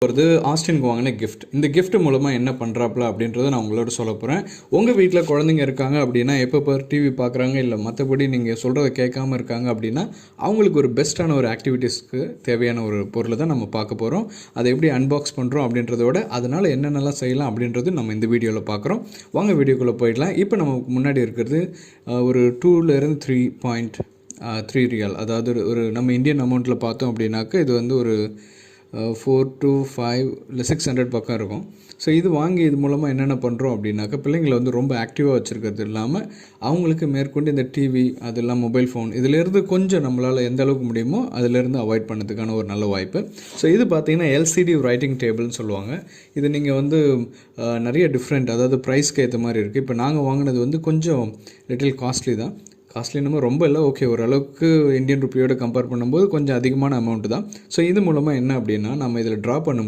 வருது ஆஸ்டினுக்கு வாங்கின கிஃப்ட். இந்த கிஃப்ட் மூலமாக என்ன பண்ணுறாப்புல அப்படின்றத நான் உங்களோட சொல்ல போகிறேன். உங்கள் வீட்டில் குழந்தைங்க இருக்காங்க அப்படின்னா, எப்போ டிவி பார்க்குறாங்க இல்லை மற்றபடி நீங்கள் சொல்கிறத கேட்காம இருக்காங்க அப்படின்னா, அவங்களுக்கு ஒரு பெஸ்ட்டான ஒரு ஆக்டிவிட்டீஸ்க்கு தேவையான ஒரு பொருளை தான் நம்ம பார்க்க போகிறோம். அதை எப்படி அன்பாக்ஸ் பண்ணுறோம் அப்படின்றதோட அதனால் என்னென்னலாம் செய்யலாம் அப்படின்றது நம்ம இந்த வீடியோவில் பார்க்குறோம். வாங்க வீடியோக்குள்ளே போயிடலாம். இப்போ நமக்கு முன்னாடி இருக்கிறது ஒரு 2 to 3.3 ரியால், அதாவது ஒரு நம்ம இந்தியன் அமௌண்ட்டில் பார்த்தோம் அப்படின்னாக்க இது வந்து ஒரு 4 to 5 இல்லை 600 பக்கம் இருக்கும். ஸோ இது வாங்கி இது மூலமாக என்னென்ன பண்ணுறோம் அப்படின்னாக்கா, பிள்ளைங்களை வந்து ரொம்ப ஆக்டிவாக வச்சுருக்கிறது இல்லாமல் அவங்களுக்கு மேற்கொண்டு இந்த டிவி, அதெல்லாம் மொபைல் ஃபோன் இதிலேருந்து கொஞ்சம் நம்மளால் எந்த அளவுக்கு முடியுமோ அதிலேருந்து அவாய்ட் பண்ணுறதுக்கான ஒரு நல்ல வாய்ப்பு. ஸோ இது பார்த்திங்கன்னா எல்சிடி ரைட்டிங் டேபிள்னு சொல்லுவாங்க. இது நீங்கள் வந்து நிறைய டிஃப்ரெண்ட், அதாவது ப்ரைஸ்க்கு ஏற்ற மாதிரி இருக்குது. இப்போ நாங்கள் வாங்கினது வந்து கொஞ்சம் லிட்டில் காஸ்ட்லி தான். காஸ்ட்லினும் ரொம்ப இல்லை, ஓகே, ஓரளவுக்கு இந்தியன் ருப்பியோடு கம்பேர் பண்ணும்போது கொஞ்சம் அதிகமான அமௌண்ட்டு தான். ஸோ இது மூலமாக என்ன அப்படின்னா, நம்ம இதில் ட்ரா பண்ணும்போது